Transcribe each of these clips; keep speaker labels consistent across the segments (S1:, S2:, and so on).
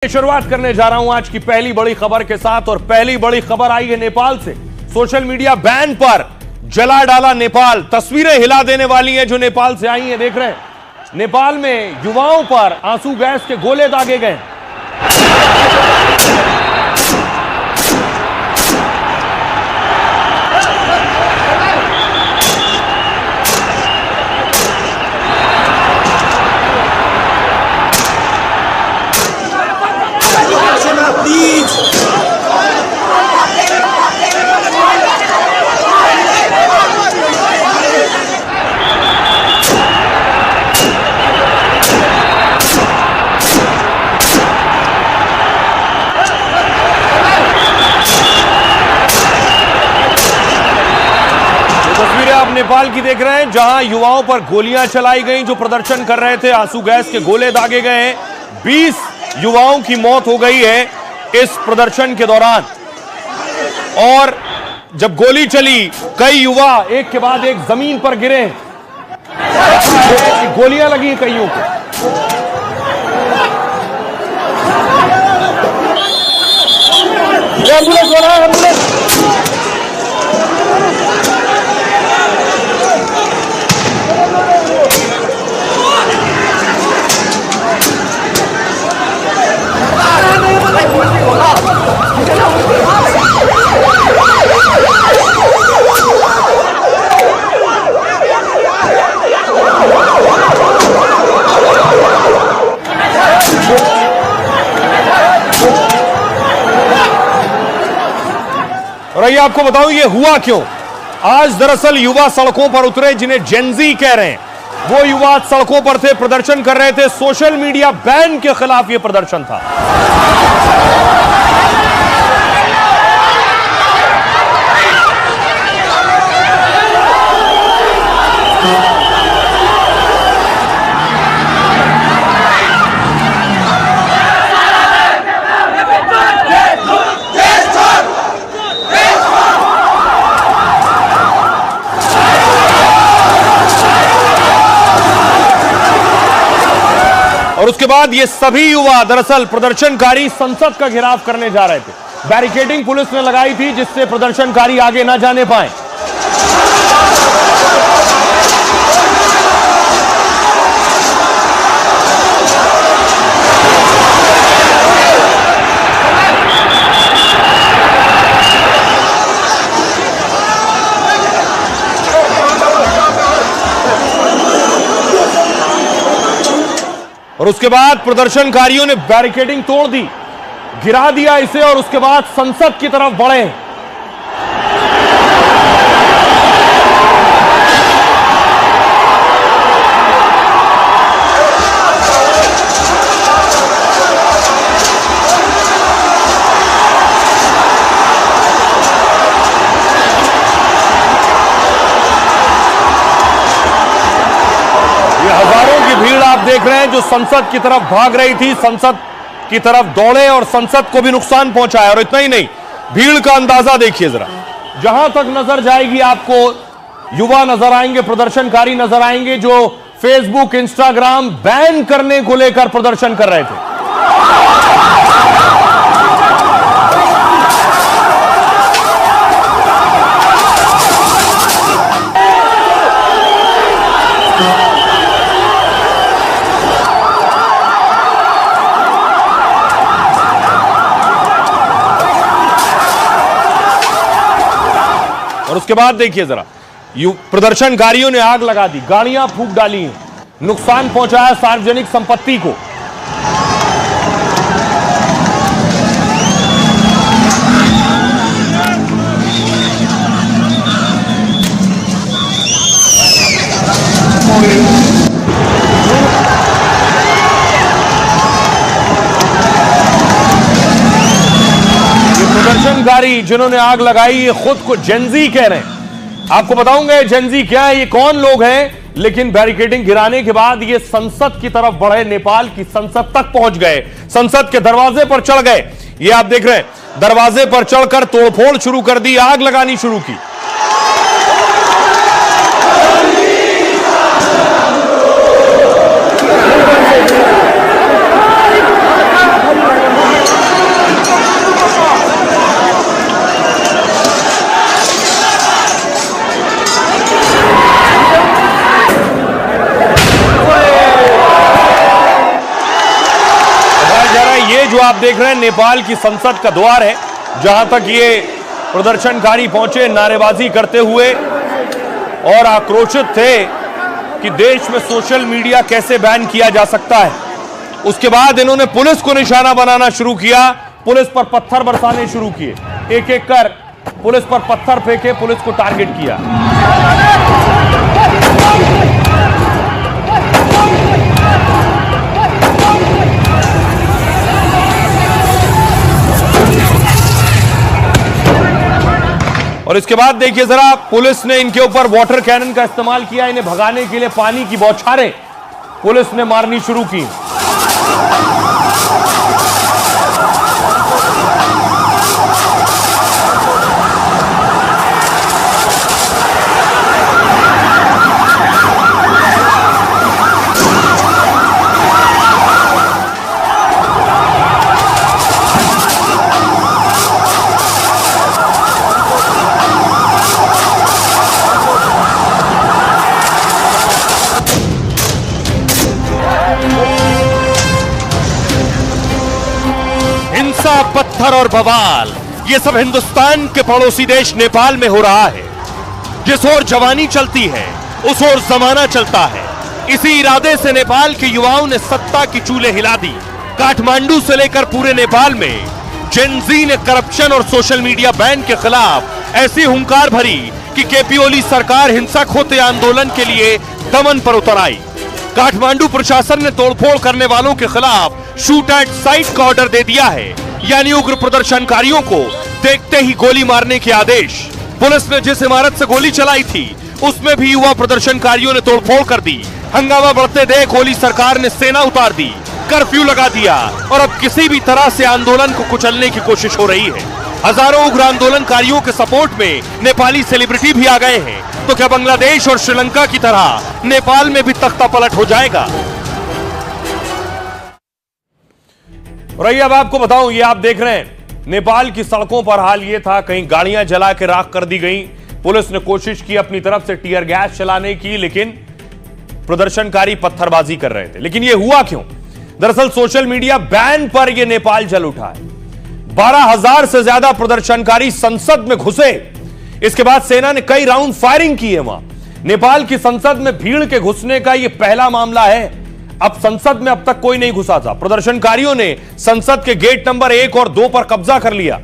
S1: शुरुआत करने जा रहा हूं आज की पहली बड़ी खबर के साथ और पहली बड़ी खबर आई है नेपाल से। सोशल मीडिया बैन पर जला डाला नेपाल। तस्वीरें हिला देने वाली हैं जो नेपाल से आई हैं, देख रहे हैं। नेपाल में युवाओं पर आंसू गैस के गोले दागे गए। आप नेपाल की देख रहे हैं जहां युवाओं पर गोलियां चलाई गई जो प्रदर्शन कर रहे थे। आंसू गैस के गोले दागे गए हैं। 20 युवाओं की मौत हो गई है इस प्रदर्शन के दौरान और जब गोली चली कई युवा एक के बाद एक जमीन पर गिरे। गोलियां लगी कईयों को। एम्बुलेंस और ये आपको बताऊं ये हुआ क्यों। आज दरअसल युवा सड़कों पर उतरे जिन्हें जेनजी कह रहे हैं। वो युवा सड़कों पर थे, प्रदर्शन कर रहे थे। सोशल मीडिया बैन के खिलाफ ये प्रदर्शन था। और उसके बाद ये सभी युवा दरअसल प्रदर्शनकारी संसद का घेराव करने जा रहे थे। बैरिकेडिंग पुलिस ने लगाई थी जिससे प्रदर्शनकारी आगे ना जाने पाए। और उसके बाद प्रदर्शनकारियों ने बैरिकेडिंग तोड़ दी, गिरा दिया इसे और उसके बाद संसद की तरफ बढ़े। भीड़ आप देख रहे हैं जो संसद की तरफ भाग रही थी, संसद की तरफ दौड़े और संसद को भी नुकसान पहुंचाया। और इतना ही नहीं, भीड़ का अंदाजा देखिए जरा। जहां तक नजर जाएगी आपको युवा नजर आएंगे, प्रदर्शनकारी नजर आएंगे जो फेसबुक इंस्टाग्राम बैन करने को लेकर प्रदर्शन कर रहे थे। और उसके बाद देखिए जरा, प्रदर्शनकारियों ने आग लगा दी, गाड़ियां फूंक डाली, नुकसान पहुंचाया सार्वजनिक संपत्ति को। प्रदर्शनकारी जिन्होंने आग लगाई ये खुद को जेनजी कह रहे हैं। आपको बताऊंगा जेनजी क्या है, ये कौन लोग हैं। लेकिन बैरिकेडिंग गिराने के बाद ये संसद की तरफ बढ़े, नेपाल की संसद तक पहुंच गए, संसद के दरवाजे पर चढ़ गए। ये आप देख रहे हैं, दरवाजे पर चढ़कर तोड़फोड़ शुरू कर दी, आग लगानी शुरू की। जो आप देख रहे हैं नेपाल की संसद का द्वार है, जहां तक ये प्रदर्शनकारी पहुंचे नारेबाजी करते हुए और आक्रोशित थे कि देश में सोशल मीडिया कैसे बैन किया जा सकता है। उसके बाद इन्होंने पुलिस को निशाना बनाना शुरू किया, पुलिस पर पत्थर बरसाने शुरू किए, एक एक कर पुलिस पर पत्थर फेंके, पुलिस को टारगेट किया। और इसके बाद देखिए जरा, पुलिस ने इनके ऊपर वाटर कैनन का इस्तेमाल किया, इन्हें भगाने के लिए पानी की बौछारें पुलिस ने मारनी शुरू की।
S2: पत्थर और बवाल, ये सब हिंदुस्तान के पड़ोसी देश नेपाल में हो रहा है। जिस ओर जवानी चलती है उस ओर जमाना चलता है। इसी इरादे से नेपाल के युवाओं ने सत्ता की चूल्हे हिला दी। काठमांडू से लेकर पूरे नेपाल में जेन ज़ी ने करप्शन और सोशल मीडिया बैन के खिलाफ ऐसी हुंकार भरी कि केपी ओली सरकार हिंसक होते आंदोलन के लिए दमन पर उतर आई। काठमांडू प्रशासन ने तोड़फोड़ करने वालों के खिलाफ शूट एट साइट का ऑर्डर दे दिया है, यानी उग्र प्रदर्शनकारियों को देखते ही गोली मारने के आदेश। पुलिस ने जिस इमारत से गोली चलाई थी उसमें भी युवा प्रदर्शनकारियों ने तोड़फोड़ कर दी। हंगामा बढ़ते देख ओली सरकार ने सेना उतार दी, कर्फ्यू लगा दिया और अब किसी भी तरह से आंदोलन को कुचलने की कोशिश हो रही है। हजारों उग्र आंदोलनकारियों के सपोर्ट में नेपाली सेलिब्रिटी भी आ गए हैं। तो क्या बांग्लादेश और श्रीलंका की तरह नेपाल में भी तख्ता पलट हो जाएगा?
S1: और आइए अब आपको बताऊं, ये आप देख रहे हैं नेपाल की सड़कों पर हाल ये था, कहीं गाड़ियां जला के राख कर दी गई। पुलिस ने कोशिश की अपनी तरफ से टीयर गैस चलाने की, लेकिन प्रदर्शनकारी पत्थरबाजी कर रहे थे। लेकिन ये हुआ क्यों? दरअसल सोशल मीडिया बैन पर यह नेपाल जल उठा है। 12,000 से ज्यादा प्रदर्शनकारी संसद में घुसे। इसके बाद सेना ने कई राउंड फायरिंग की है। वहां नेपाल की संसद में भीड़ के घुसने का यह पहला मामला है। अब संसद में अब तक कोई नहीं घुसा था। प्रदर्शनकारियों ने संसद के गेट नंबर 1 और 2 पर कब्जा कर लिया।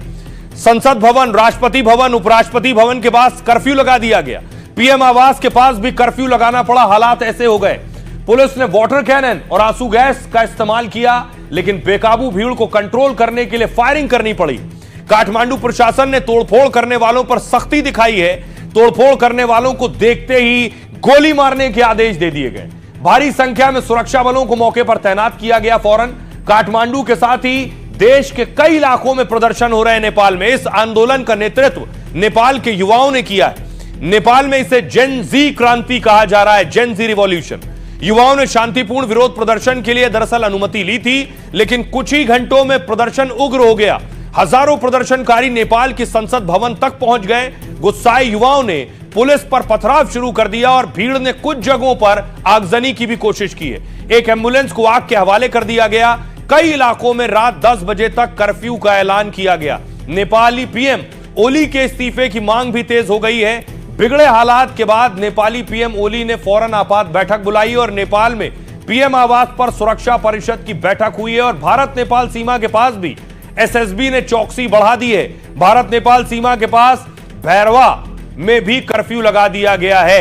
S1: संसद भवन, राष्ट्रपति भवन, उपराष्ट्रपति भवन के पास कर्फ्यू लगा दिया गया। पीएम आवास के पास भी कर्फ्यू लगाना पड़ा। हालात ऐसे हो गए, पुलिस ने वाटर कैनन और आंसू गैस का इस्तेमाल किया, लेकिन बेकाबू भीड़ को कंट्रोल करने के लिए फायरिंग करनी पड़ी। काठमांडू प्रशासन ने तोड़फोड़ करने वालों पर सख्ती दिखाई है। तोड़फोड़ करने वालों को देखते ही गोली मारने के आदेश दे दिए गए। भारी संख्या में सुरक्षा बलों को मौके पर तैनात किया गया फौरन। काठमांडू के साथ ही देश के कई इलाकों में प्रदर्शन हो रहे हैं नेपाल में। इस आंदोलन का नेतृत्व नेपाल के युवाओं ने किया है। नेपाल में इसे जेन ज़ी क्रांति कहा जा रहा है, जेन ज़ी रिवॉल्यूशन। युवाओं ने शांतिपूर्ण विरोध प्रदर्शन के लिए दरअसल अनुमति ली थी, लेकिन कुछ ही घंटों में प्रदर्शन उग्र हो गया। हजारों प्रदर्शनकारी नेपाल की संसद भवन तक पहुंच गए। गुस्साए युवाओं ने पुलिस पर पथराव शुरू कर दिया और भीड़ ने कुछ जगहों पर आगजनी की भी कोशिश की है। एक एम्बुलेंस को आग के हवाले कर दिया गया। कई इलाकों में रात 10 बजे तक कर्फ्यू का ऐलान किया गया। नेपाली पीएम ओली के इस्तीफे की मांग भी तेज हो गई है। बिगड़े हालात के बाद नेपाली पीएम ओली ने फौरन आपात बैठक बुलाई और नेपाल में पीएम आवास पर सुरक्षा परिषद की बैठक हुई है। और भारत नेपाल सीमा के पास भी एसएसबी ने चौकसी बढ़ा दी है। भारत नेपाल सीमा के पास भैरवा में भी कर्फ्यू लगा दिया गया है।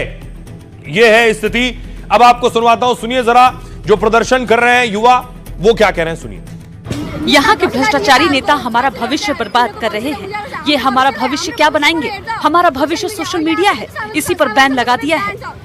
S1: यह है स्थिति। अब आपको सुनवाता हूं, सुनिए जरा जो प्रदर्शन कर रहे हैं युवा, वो क्या कह रहे हैं, सुनिए।
S3: यहाँ के भ्रष्टाचारी नेता हमारा भविष्य बर्बाद कर रहे हैं। ये हमारा भविष्य क्या बनाएंगे? हमारा भविष्य सोशल मीडिया है, इसी पर बैन लगा दिया है।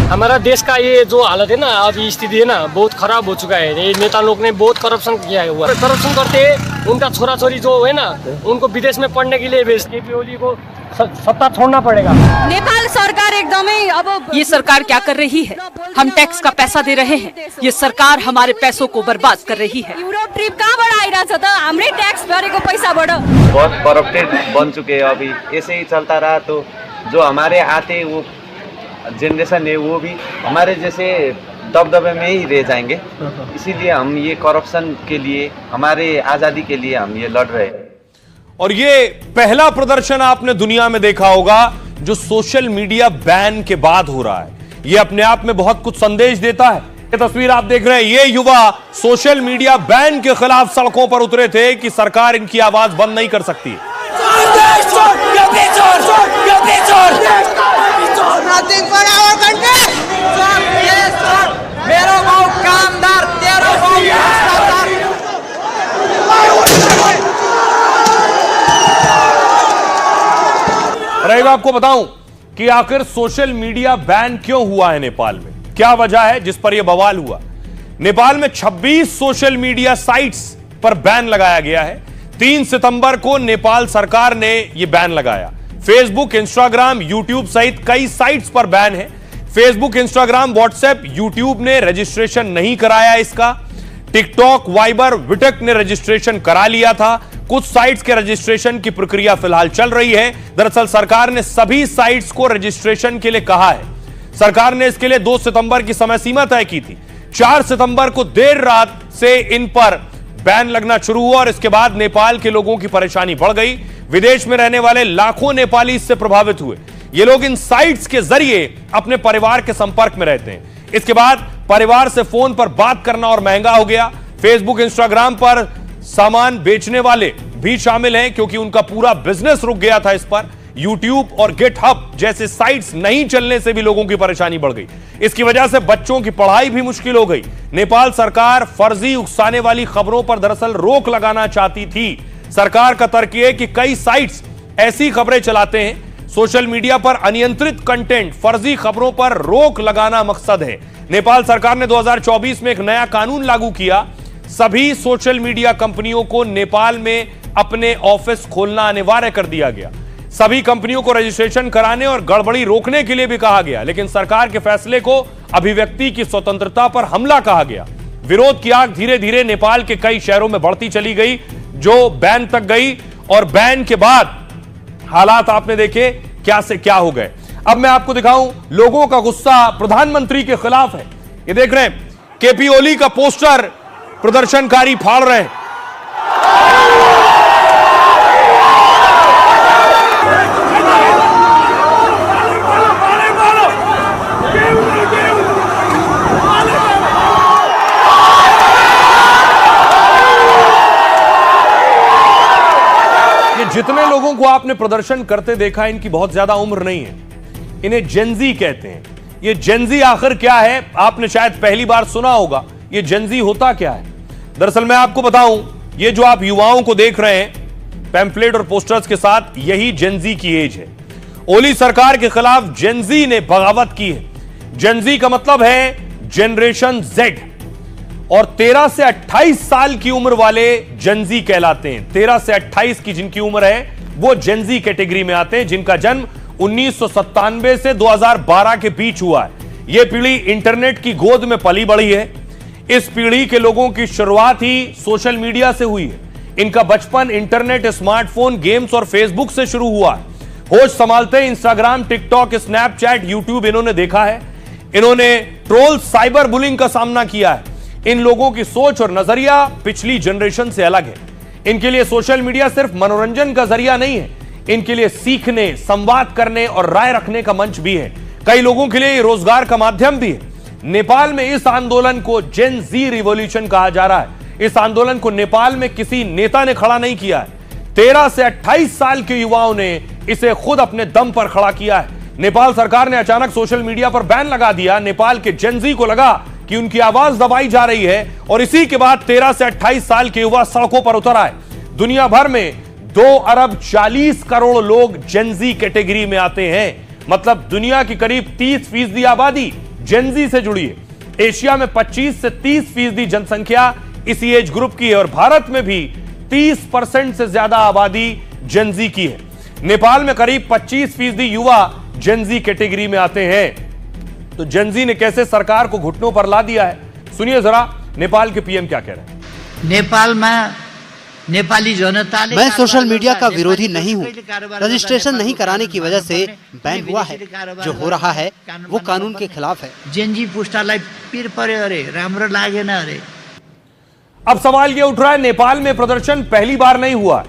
S4: हमारा देश का ये जो हालत है ना, अभी स्थिति है ना, बहुत खराब हो चुका है। ये नेता लोग ने बहुत करप्शन किया है। करप्शन करते उनका छोरा छोरी जो है ना, उनको विदेश में पढ़ने के लिए भेज केपी ओली को सत्ता छोड़ना पड़ेगा।
S3: नेपाल सरकार एकदमै अब ये सरकार क्या कर रही है? हम टैक्स का पैसा दे रहे हैं, ये सरकार हमारे पैसों को बर्बाद कर रही है। यूरोप ट्रिप कहाँबाट आइरहेछ त? हाम्रै टैक्स भरेको पैसाबाट।
S5: बहुत करप्टेड बन चुके हैं। अभी ऐसे ही चलता रहा तो जो हमारे आते वो जनरेशन है वो भी हमारे जैसे दबदबे में ही रह जाएंगे। इसीलिए हम ये करप्शन के लिए, हमारे आज़ादी के लिए हम ये लड़ रहे हैं।
S1: और ये पहला प्रदर्शन आपने दुनिया में देखा होगा जो सोशल मीडिया बैन के बाद हो रहा है। ये अपने आप में बहुत कुछ संदेश देता है। ये तस्वीर आप देख रहे हैं, ये युवा सोशल मीडिया बैन के खिलाफ सड़कों पर उतरे थे कि सरकार इनकी आवाज बंद नहीं कर सकती। रहेगा आपको बताऊं कि आखिर सोशल मीडिया बैन क्यों हुआ है नेपाल में, क्या वजह है जिस पर यह बवाल हुआ। नेपाल में 26 सोशल मीडिया साइट्स पर बैन लगाया गया है। 3 सितंबर को नेपाल सरकार ने यह बैन लगाया। फेसबुक, इंस्टाग्राम, यूट्यूब सहित कई साइट्स पर बैन है। फेसबुक, इंस्टाग्राम, व्हाट्सएप, यूट्यूब ने रजिस्ट्रेशन नहीं कराया इसका। टिकटॉक, वाइबर, विटक ने रजिस्ट्रेशन करा लिया था। कुछ साइट्स के रजिस्ट्रेशन की प्रक्रिया फिलहाल चल रही है। दरअसल सरकार ने सभी साइट्स को रजिस्ट्रेशन के लिए कहा है। सरकार ने इसके लिए 2 सितंबर की समय सीमा तय की थी। 4 सितंबर को देर रात से इन पर बैन लगना शुरू हुआ और इसके बाद नेपाल के लोगों की परेशानी बढ़ गई। विदेश में रहने वाले लाखों नेपाली इससे प्रभावित हुए। ये लोग इन साइट्स के जरिए अपने परिवार के संपर्क में रहते हैं। इसके बाद परिवार से फोन पर बात करना और महंगा हो गया। फेसबुक, इंस्टाग्राम पर सामान बेचने वाले भी शामिल हैं क्योंकि उनका पूरा बिजनेस रुक गया था इस पर। यूट्यूब और गिटहब जैसे साइट्स नहीं चलने से भी लोगों की परेशानी बढ़ गई। इसकी वजह से बच्चों की पढ़ाई भी मुश्किल हो गई। नेपाल सरकार फर्जी उकसाने वाली खबरों पर दरअसल रोक लगाना चाहती थी। सरकार का तर्क यह कि कई साइट्स ऐसी खबरें चलाते हैं। सोशल मीडिया पर अनियंत्रित कंटेंट, फर्जी खबरों पर रोक लगाना मकसद है। नेपाल सरकार ने 2024 में एक नया कानून लागू किया। सभी सोशल मीडिया कंपनियों को नेपाल में अपने ऑफिस खोलना अनिवार्य कर दिया गया। सभी कंपनियों को रजिस्ट्रेशन कराने और गड़बड़ी रोकने के लिए भी कहा गया, लेकिन सरकार के फैसले को अभिव्यक्ति की स्वतंत्रता पर हमला कहा गया। विरोध की आग धीरे धीरे नेपाल के कई शहरों में बढ़ती चली गई, जो बैन तक गई। और बैन के बाद हालात आपने देखे क्या से क्या हो गए। अब मैं आपको दिखाऊं, लोगों का गुस्सा प्रधानमंत्री के खिलाफ है। ये देख रहे हैं, केपी ओली का पोस्टर प्रदर्शनकारी फाड़ रहे हैं। जितने लोगों को आपने प्रदर्शन करते देखा, इनकी बहुत ज्यादा उम्र नहीं है। इन्हें जेनजी कहते हैं। ये जेनजी आखिर क्या है, आपने शायद पहली बार सुना होगा। ये जेनजी होता क्या है? दरअसल मैं आपको बताऊं, ये जो आप युवाओं को देख रहे हैं पैम्फलेट और पोस्टर्स के साथ, यही जेनजी की एज है। ओली सरकार के खिलाफ जेनजी ने बगावत की है। जेनजी का मतलब है जनरेशन जेड, और 13 से 28 साल की उम्र वाले जेनजी कहलाते हैं। 13 से 28 की जिनकी उम्र है वो जेनजी कैटेगरी में आते हैं, जिनका जन्म 1997 से 2012 के बीच हुआ है। यह पीढ़ी इंटरनेट की गोद में पली बढ़ी है। इस पीढ़ी के लोगों की शुरुआत ही सोशल मीडिया से हुई है। इनका बचपन इंटरनेट, स्मार्टफोन, गेम्स और फेसबुक से शुरू हुआ है। होश संभालते इंस्टाग्राम, टिकटॉक, स्नैपचैट, यूट्यूब इन्होंने देखा है। इन्होंने ट्रोल, साइबर बुलिंग का सामना किया है। इन लोगों की सोच और नजरिया पिछली जनरेशन से अलग है। इनके लिए सोशल मीडिया सिर्फ मनोरंजन का जरिया नहीं है, इनके लिए सीखने, संवाद करने और राय रखने का मंच भी है। कई लोगों के लिए रोजगार का माध्यम भी है। नेपाल में इस आंदोलन को जेन जी रिवॉल्यूशन कहा जा रहा है। इस आंदोलन को नेपाल में किसी नेता ने खड़ा नहीं किया है। 13 से 28 साल के युवाओं ने इसे खुद अपने दम पर खड़ा किया है। नेपाल सरकार ने अचानक सोशल मीडिया पर बैन लगा दिया। नेपाल के जेन जी को लगा कि उनकी आवाज दबाई जा रही है, और इसी के बाद 13 से 28 साल के युवा सड़कों पर उतर आए। दुनिया भर में 2 अरब 40 करोड़ लोग जेनजी कैटेगरी में आते हैं। मतलब दुनिया की करीब 30% आबादी जेनजी से जुड़ी है। एशिया में 25 से 30% जनसंख्या इसी एज ग्रुप की है, और भारत में भी 30% से ज्यादा आबादी जेनजी की है। नेपाल में करीब 25% युवा जेनजी कैटेगरी में आते हैं। तो जेनजी ने कैसे सरकार को घुटनों पर ला दिया है, सुनिए जरा नेपाल के पीएम क्या कह रहे हैं।
S6: नेपालमा नेपाली जनता ने
S7: मैं सोशल मीडिया का विरोधी नहीं हूँ। रजिस्ट्रेशन नहीं कराने की वजह से बैन हुआ है। जो हो रहा है वो कानून के खिलाफ है।
S6: जेनजी पुस्तालाई पीर पर्यो अरे, राम्रो लागेन अरे।
S1: अब सवाल यह उठ रहा है, नेपाल में प्रदर्शन पहली बार नहीं हुआ।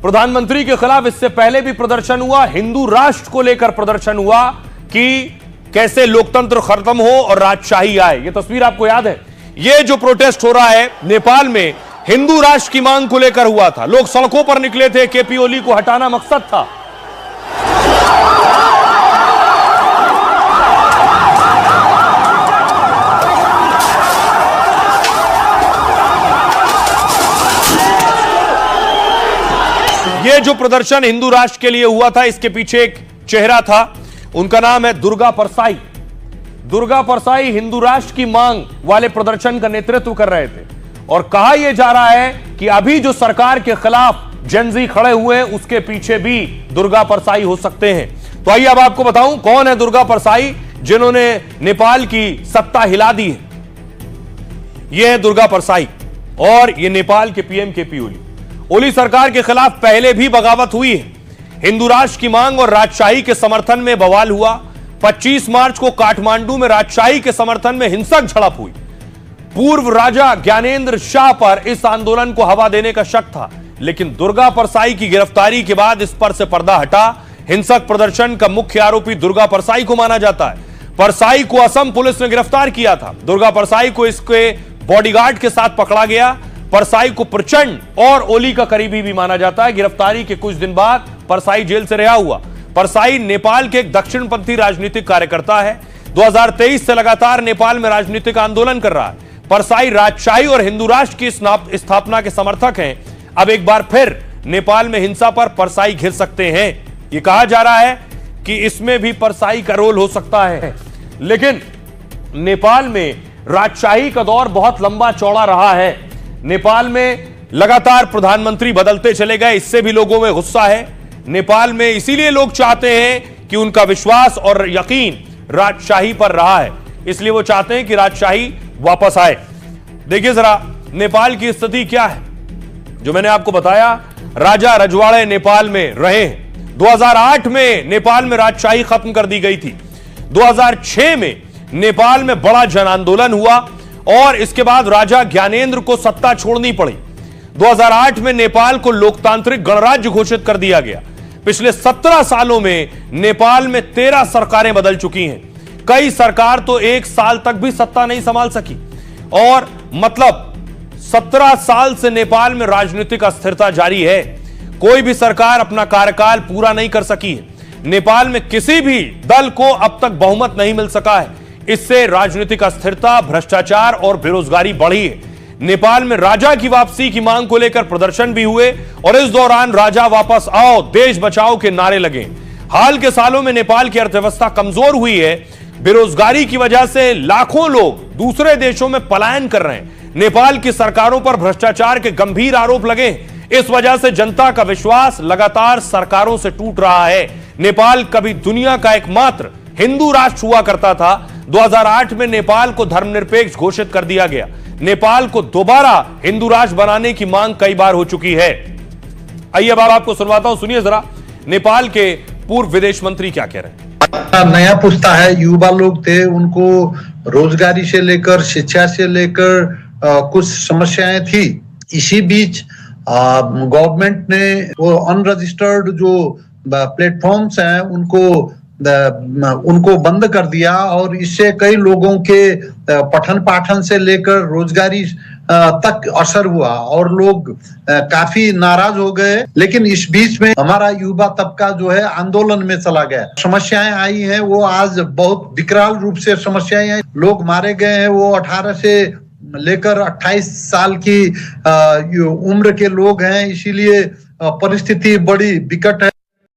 S1: प्रधानमंत्री के खिलाफ इससे पहले भी प्रदर्शन हुआ, हिंदू राष्ट्र को लेकर प्रदर्शन हुआ कि कैसे लोकतंत्र खत्म हो और राजशाही आए। यह तस्वीर आपको याद है? यह जो प्रोटेस्ट हो रहा है नेपाल में हिंदू राष्ट्र की मांग को लेकर हुआ था। लोग सड़कों पर निकले थे, केपी ओली को हटाना मकसद था। यह जो प्रदर्शन हिंदू राष्ट्र के लिए हुआ था, इसके पीछे एक चेहरा था, उनका नाम है दुर्गा परसाई। दुर्गा परसाई हिंदू राष्ट्र की मांग वाले प्रदर्शन का नेतृत्व कर रहे थे और कहा यह जा रहा है कि अभी जो सरकार के खिलाफ जेनजी खड़े हुए हैं उसके पीछे भी दुर्गा परसाई हो सकते हैं। तो आइए अब आपको बताऊं कौन है दुर्गा परसाई जिन्होंने नेपाल की सत्ता हिला दी है। यह है दुर्गा परसाई और यह नेपाल के पीएम केपी ओली। ओली सरकार के खिलाफ पहले भी बगावत हुई है। हिंदू राष्ट्र की मांग और राजशाही के समर्थन में बवाल हुआ। 25 मार्च को काठमांडू में राजशाही के समर्थन में हिंसक झड़प हुई। पूर्व राजा ज्ञानेंद्र शाह पर इस आंदोलन को हवा देने का शक था, लेकिन दुर्गा परसाई की गिरफ्तारी के बाद इस पर से पर्दा हटा। हिंसक प्रदर्शन का मुख्य आरोपी दुर्गा परसाई को माना जाता है। परसाई को असम पुलिस ने गिरफ्तार किया था। दुर्गा परसाई को इसके बॉडीगार्ड के साथ पकड़ा गया। परसाई को प्रचंड और ओली का करीबी भी माना जाता है। गिरफ्तारी के कुछ दिन बाद परसाई जेल से रिहा हुआ। परसाई नेपाल के एक दक्षिणपंथी राजनीतिक कार्यकर्ता है। 2023 से लगातार नेपाल में राजनीतिक आंदोलन कर रहा है। परसाई राजशाही और हिंदू राष्ट्र की स्थापना के समर्थक हैं। अब एक बार फिर नेपाल में हिंसा पर परसाई घिर सकते हैं। यह कहा जा रहा है कि इसमें भी परसाई का रोल हो सकता है। लेकिन नेपाल में राजशाही का दौर बहुत लंबा चौड़ा रहा है। नेपाल में लगातार प्रधानमंत्री बदलते चले गए, इससे भी लोगों में गुस्सा है। नेपाल में इसीलिए लोग चाहते हैं कि उनका विश्वास और यकीन राजशाही पर रहा है, इसलिए वो चाहते हैं कि राजशाही वापस आए। देखिए जरा नेपाल की स्थिति क्या है। जो मैंने आपको बताया, राजा रजवाड़े नेपाल में रहे हैं। 2008 में नेपाल में राजशाही खत्म कर दी गई थी। 2006 में नेपाल में बड़ा जन आंदोलन हुआ और इसके बाद राजा ज्ञानेंद्र को सत्ता छोड़नी पड़ी। 2008 में नेपाल को लोकतांत्रिक गणराज्य घोषित कर दिया गया। पिछले 17 सालों में नेपाल में 13 सरकारें बदल चुकी हैं। कई सरकार तो एक साल तक भी सत्ता नहीं संभाल सकी और मतलब 17 साल से नेपाल में राजनीतिक अस्थिरता जारी है। कोई भी सरकार अपना कार्यकाल पूरा नहीं कर सकी है। नेपाल में किसी भी दल को अब तक बहुमत नहीं मिल सका है। इससे राजनीतिक अस्थिरता, भ्रष्टाचार और बेरोजगारी बढ़ी है। नेपाल में राजा की वापसी की मांग को लेकर प्रदर्शन भी हुए और इस दौरान राजा वापस आओ, देश बचाओ के नारे लगे। हाल के सालों में नेपाल की अर्थव्यवस्था कमजोर हुई है। बेरोजगारी की वजह से लाखों लोग दूसरे देशों में पलायन कर रहे हैं। नेपाल की सरकारों पर भ्रष्टाचार के गंभीर आरोप लगे। इस वजह से जनता का विश्वास लगातार सरकारों से टूट रहा है। नेपाल कभी दुनिया का एकमात्र हिंदू राष्ट्र हुआ करता था। 2008 में नेपाल को धर्मनिरपेक्ष घोषित कर दिया गया। नेपाल को दोबारा हिंदू राष्ट्र बनाने की मांग कई बार हो चुकी है। आइए अब आपको सुनवाता हूं, सुनिए जरा नेपाल के पूर्व विदेश मंत्री क्या कह रहे हैं।
S8: नया पुस्ता है, युवा लोग थे, उनको रोजगारी से लेकर शिक्षा से लेकर कुछ समस्याएं थी। इसी बीच गवर्नमेंट ने वो अनरजिस्टर्ड जो प्लेटफॉर्म्स हैं उनको बंद कर दिया और इससे कई लोगों के पठन पाठन से लेकर रोजगारी तक असर हुआ और लोग काफी नाराज हो गए। लेकिन इस बीच में हमारा युवा तबका जो है आंदोलन में चला गया। समस्याएं आई हैं, वो आज बहुत विकराल रूप से समस्याएं आई। लोग मारे गए हैं, वो 18 से लेकर 28 साल की उम्र के लोग हैं। इसीलिए परिस्थिति बड़ी विकट है।